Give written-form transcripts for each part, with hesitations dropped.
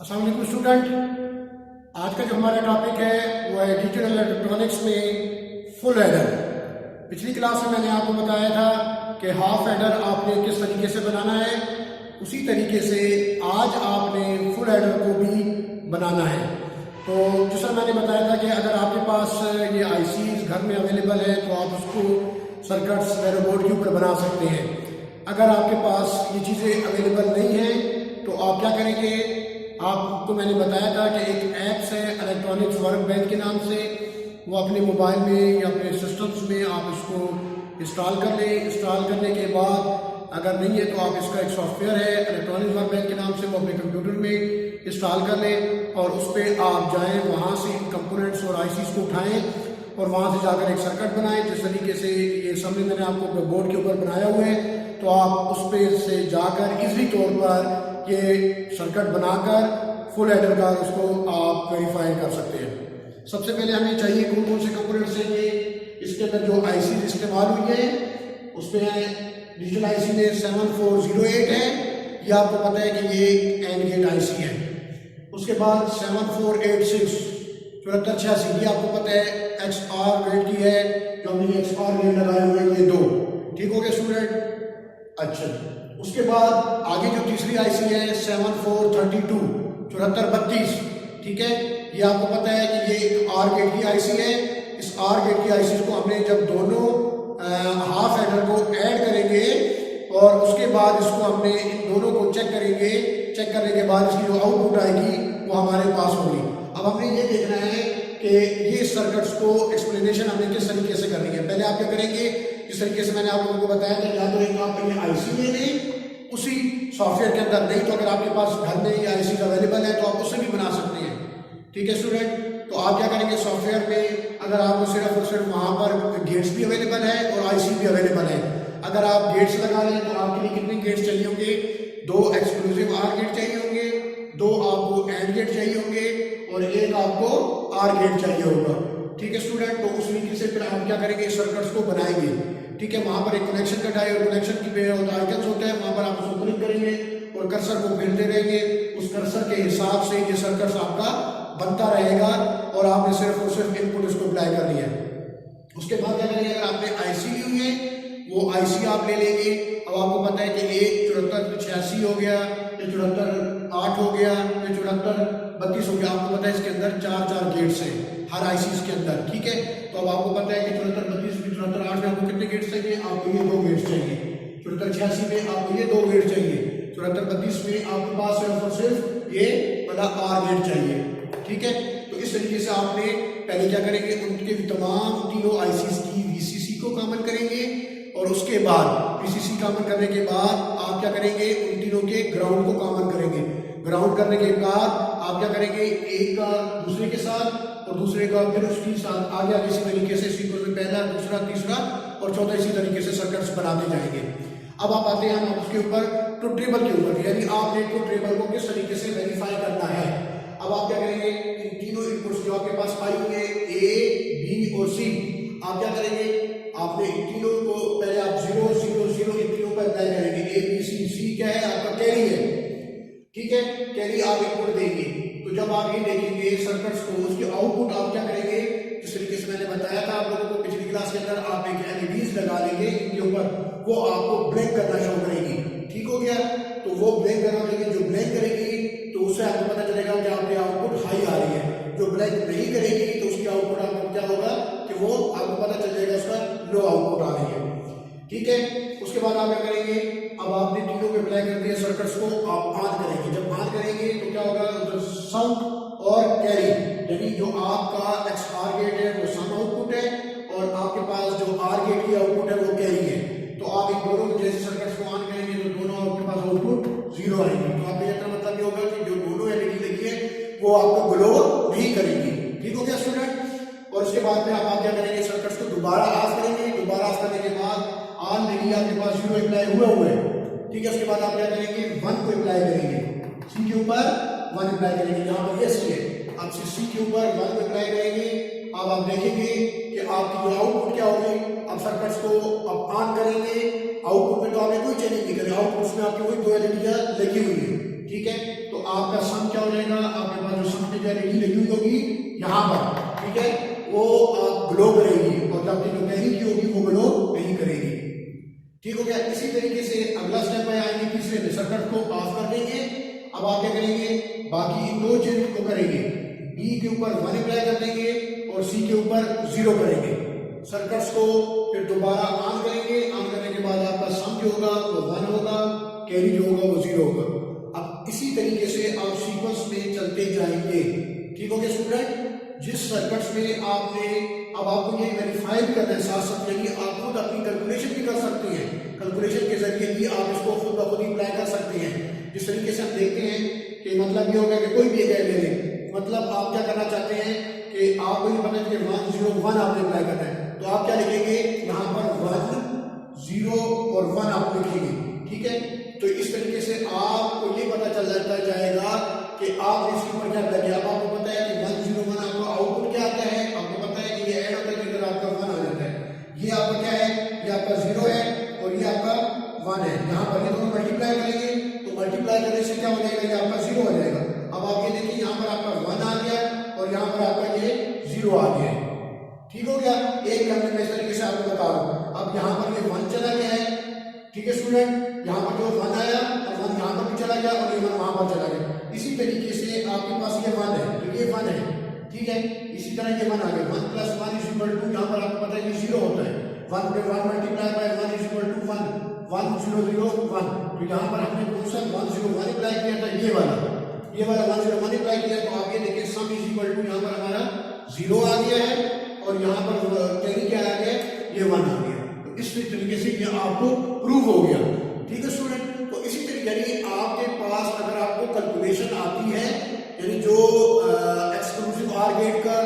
अस्सलाम वालेकुम स्टूडेंट। आज का जो हमारा टॉपिक है वो है डिजिटल इलेक्ट्रॉनिक्स में फुल एडर। पिछली क्लास में मैंने आपको बताया था कि हाफ एडर आपने किस तरीके से बनाना है, उसी तरीके से आज आपने फुल एडर को भी बनाना है। तो जैसा मैंने बताया था कि अगर आपके पास ये आईसीज घर में अवेलेबल है तो आप उसको सर्किट्स बोर्ड के ऊपर बना सकते हैं। अगर आपके पास ये चीज़ें अवेलेबल नहीं हैं तो आप क्या करेंगे, आपको मैंने बताया था कि एक ऐप्स है इलेक्ट्रॉनिक्स वर्क बेंच के नाम से, वो अपने मोबाइल में या अपने सिस्टम्स में आप इसको इंस्टॉल कर लें। इंस्टॉल करने के बाद अगर नहीं है तो आप इसका एक सॉफ्टवेयर है इलेक्ट्रॉनिक्स वर्क बेंच के नाम से, वो अपने कंप्यूटर में इंस्टॉल कर लें और उस पर आप जाएँ, वहाँ से कंपोनेंट्स और आईसीज को उठाएँ और वहाँ से जाकर एक सर्किट बनाएं। जिस तरीके से ये सामने मैंने आपको बोर्ड के ऊपर बनाया हुआ है, तो आप उस पे से जाकर इजली तौर पर ये सर्किट बनाकर फुल एडर का उसको आप वेरीफाई कर सकते हैं। सबसे पहले हमें चाहिए कौन कौन से कंपोनेंट्स हैं। ये इसके अंदर जो आईसी इस्तेमाल हुई है उसमें डिजिटल आईसी में 7408 है, ये आपको पता है कि ये एंड गेट आईसी है। उसके बाद 7486 7486 ये आपको पता है XR गेट की है, जो हमने XR गेट लगाए हुए हैं ये दो। ठीक हो गया स्टूडेंट? अच्छा, उसके बाद आगे जो तीसरी आईसी है 7432 7432, ठीक है, ये आपको पता है कि ये एक आर गेट की आईसी है। इस आर गेट की आईसी को हमने जब दोनों हाफ एडर को ऐड करेंगे और उसके बाद इसको हमने इन दोनों को चेक करेंगे, चेक करने के बाद इसकी जो आउटपुट आएगी वो हमारे पास होगी। अब हमने ये देखना है कि ये सर्किट्स को एक्सप्लेनेशन हमने किस तरीके से करनी है। पहले आप क्या करेंगे, जिस तरीके से मैंने आप लोगों को बताया था, या तो एक आप ये आईसी ले लें उसी सॉफ्टवेयर के अंदर, नहीं तो अगर आपके पास घर में ये आईसी अवेलेबल है तो आप उससे भी बना सकते हैं। ठीक है स्टूडेंट? तो आप क्या करेंगे, सॉफ्टवेयर में अगर आपको सिर्फ और सिर्फ वहाँ पर गेट्स भी अवेलेबल है और आईसी भी अवेलेबल है, अगर आप गेट्स लगा लें तो आपके लिए कितने गेट्स चाहिए होंगे, 2 एक्सक्लूसिव आर गेट चाहिए होंगे, 2 आपको एंड गेट चाहिए होंगे और एक आपको आर गेट चाहिए होगा। ठीक है स्टूडेंट? तो उस तरीके से फिर आप क्या करेंगे, सर्किट्स को बनाएंगे। ठीक है, वहां पर एक कनेक्शन का डायल, कनेक्शन की आइकन्स होते हैं, वहां पर आप उसको क्लिक करेंगे और कर्सर को फिरते रहेंगे। उस कर्सर के हिसाब से ये सर्किट आपका बनता रहेगा और आपने सिर्फ और सिर्फ इनपुट इसको अप्लाई करनी है। उसके बाद क्या करेंगे, अगर आपने आईसी ली हुई है वो आईसी आप ले लेंगे। अब आपको पता है कि एक 7486 हो गया, ये 7408 हो गया, ये 7432 हो गया। आपको पता है इसके अंदर 4 गेट्स हैं हर आईसी के अंदर। ठीक है, तो अब आपको पता है कि 7432 में 7408 में आपको कितने गेट्स चाहिए, आपको ये 2 गेट्स चाहिए। 7486 में आपको ये 2 गेट चाहिए। 7432 में आपके पास सिर्फ और सिर्फ ये वाला आर गेट चाहिए। ठीक है, तो इस तरीके से आपने पहले क्या करेंगे, उनके तमाम तीनों आईसीज की वीसीसी को कॉमन करेंगे और उसके बाद वीसीसी कॉमन करने के बाद आप क्या करेंगे, उन तीनों के ग्राउंड को कॉमन करेंगे। ग्राउंड करने के बाद आप क्या करेंगे, एक का दूसरे के साथ और दूसरे का फिर उसके साथ आगे आगे इसी तरीके से सीक्वेंस में पहला, दूसरा, तीसरा और चौथा इसी तरीके से सर्किट्स बनाते जाएंगे। अब आप आते हैं हम उसके ऊपर ट्रुथ टेबल के ऊपर, यानी आपने ट्रुथ टेबल को किस तरीके से वेरीफाई करना है। अब आप क्या करेंगे, इन तीनों इनपुट्स जो आपके पास पाई हुई है ए, बी और सी, आप क्या करेंगे, आपने इन तीनों को पहले आप 0 0 0 इन तीनों पर अप्लाई करेंगे। ए बी सी, सी क्या है आपका कैरी है। ठीक है, कैरी आप इनपुट देंगे। तो जब आप ये देखेंगे सर्किट्स को, उसके आउटपुट आप क्या करेंगे, जिस तरीके से मैंने बताया था आप लोगों को पिछली क्लास के अंदर, आप एक एलईडीज लगा लेंगे इनके ऊपर, वो आपको ब्लिंक करना शुरू करेगी। ठीक हो गया? तो वो ब्लिंक करना देगी, जो ब्लिंक करेगी तो उससे आपको पता चलेगा कि आपकी आउटपुट हाई आ रही है। जो ब्लिंक नहीं करेगी तो उसकी आउटपुट आपको क्या होगा कि वो आपको पता चल जाएगा उसका लो आउटपुट आ रही है। ठीक है, उसके बाद आप क्या करेंगे, अब आपने तीनों पे अप्लाई कर दिए सर्किट्स को, आप ऑन करेंगे। जब ऑन करेंगे तो क्या होगा, जो सम और कैरी, यानी जो आपका XR गेट है वो सम आउटपुट है और आपके पास जो आर गेट की आउटपुट है वो कैरी है। तो आप इन दोनों जैसे सर्किट्स को ऑन करेंगे तो दोनों आपके पास आउटपुट 0 आएगी। तो आपका यह मतलब ये होगा कि जो दोनों एलईडी लगी है वो आपको ग्लो नहीं करेगी। ठीक हो गया स्टूडेंट? और उसके बाद में आप क्या करेंगे, सर्किट्स को दोबारा ऑफ करेंगे। दोबारा ऑफ करने के बाद ऑन नहीं, आपके पास 0 अप्लाई हुआ है। ठीक है, उसके बाद आप क्या करेंगे, 1 को अप्लाई करेंगे, सी के ऊपर 1 अप्लाई करेंगे। यहाँ पर यस है, आप सी के ऊपर 1 को अप्लाई करेंगे। अब आप देखेंगे कि आपकी जो आउटपुट क्या होगी, अब सर्किट्स को आप ऑन करेंगे, आउटपुट में तो आपने कोई चेंज नहीं करें, आउटपुट में आपकी वही 2 एलईडी लगी हुई है। ठीक है। तो आपका सम क्या हो जाएगा, आपके पास जो सम की वैल्यू लगी हुई होगी यहाँ पर, ठीक है, वो ग्लो करेगी और आपकी जो कैरी की होगी वो ग्लो नहीं करेगी। ठीक हो गया। इसी तरीके से अगला स्टेप है आएंगे तीसरे में, सर्किट को ऑफ कर देंगे। अब आप क्या करेंगे, बाकी इन दो चीज को करेंगे, बी के ऊपर 1 अप्लाई कर देंगे और सी के ऊपर 0 करेंगे। सर्किट्स को फिर दोबारा ऑन करेंगे, ऑन करने के बाद आपका सम जो होगा वो 1 होगा, कैरी जो होगा वो 0 होगा। अब इसी तरीके से आप सीक्वेंस में चलते जाएंगे। ठीक हो गया स्टूडेंट। जिस सर्किट्स में आपने, अब आपको ये वेरीफाई करना है साथ साथ, यानी आप खुद अपनी कैलकुलेशन भी कर सकते हैं, कैलकुलेशन के जरिए भी आप इसको खुद ब खुद अप्लाई कर सकते हैं। जिस तरीके से हम देखते हैं कि मतलब ये होगा कि कोई भी एक ले लें, मतलब आप क्या करना चाहते हैं कि आपको ये पता है कि 1 0 1 आपने अप्लाई करना है, तो आप क्या लिखेंगे यहाँ पर 1 0 और 1 आप लिखेंगे। ठीक है। तो इस तरीके से आपको ये पता चल जाता जाएगा कि आप इसके ऊपर क्या अप्लाई किया। अब आपको पता है कि 1 0 1 आपका आउटपुट क्या आता है, आपको पता है कि ये ऐड होता है तो इधर आपका 1 आ जाता है। ये आपका क्या है, ये आपका 0 है और ये आपका 1 है। यहाँ पर ये दोनों मल्टीप्लाई करेंगे तो मल्टीप्लाई करने से क्या हो जाएगा, ये आपका 0 हो जाएगा। अब आप ये देखिए यहाँ पर आपका 1 आ गया और यहाँ पर आपका ये 0 आ गया है। ठीक हो गया। एक हमने मैं इस तरीके से आपको बता रहा हूँ। अब यहाँ पर ये 1 चला गया है, ठीक है स्टूडेंट, यहाँ पर जो 1 आया और 1 यहाँ पर भी चला गया और ये 1 वहां पर चला गया। इसी तरीके से आपके पास ये 1 है तो ये 1 है, ठीक है। इसी तरह ये 1 आ गया, 1 + 1 = 2, यहाँ पर आपको पता है ये 0 होता है। 1 पे 1 मल्टीप्लाई बाय 1 = 1, 1 0 0 1। तो यहाँ पर हमने कौन सा 1 0 1 अप्लाई किया था, ये वाला 1 0 1 अप्लाई किया। तो आप ये देखिए सम = यहाँ पर हमारा 0 आ गया है और यहाँ पर कैरी क्या आ गया, ये 1 आ गया। तो इस तरीके से ये आपको प्रूव हो गया। ठीक है स्टूडेंट। तो इसी तरीके यानी आपके पास अगर आपको कैलकुलेशन आती है, यानी जो एक्सक्लूसिव आर गेट का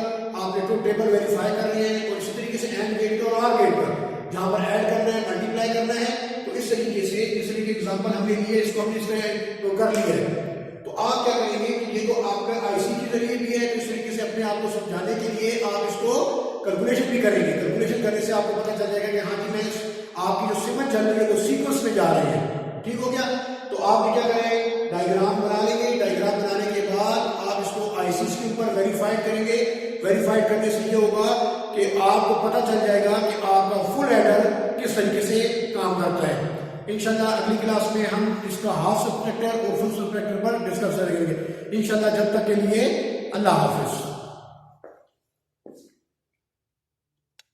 आप एक टेबल वेरीफाई कर रहे हैं और इसी तरीके से एंड गेट का और आर गेट का जहां पर ऐड करना है मल्टीप्लाई करना है, तो इस तरीके से जिस तरीके एग्जांपल हमने लिए इसको हमने इस तरह तो कर लिया है। तो आप क्या करेंगे कि ये तो आपका आईसी के जरिए भी है, तो इस तरीके से अपने आप को समझाने के लिए आप इसको कैलकुलेशन भी करेंगे। कैलकुलेशन करने से आपको पता चल जाएगा कि हाँ जी मैं आपकी जो सीक्वेंस चल रही है वो सीक्वेंस में जा रही है। ठीक हो गया। तो आप क्या करें, डायग्राम बना लेंगे। डायग्राम बनाने के बाद आप इसको आईसीस के ऊपर वेरीफाइड करेंगे। वेरीफाइड करने से ये होगा कि आपको पता चल जाएगा कि आपका फुल एडर किस तरीके से काम करता है। इंशाल्लाह अगली क्लास में हम इसका हाफ सब्ट्रैक्टर और फुल सब्ट्रैक्टर पर डिस्कस करेंगे इंशाल्लाह। जब तक के लिए अल्लाह हाफिज।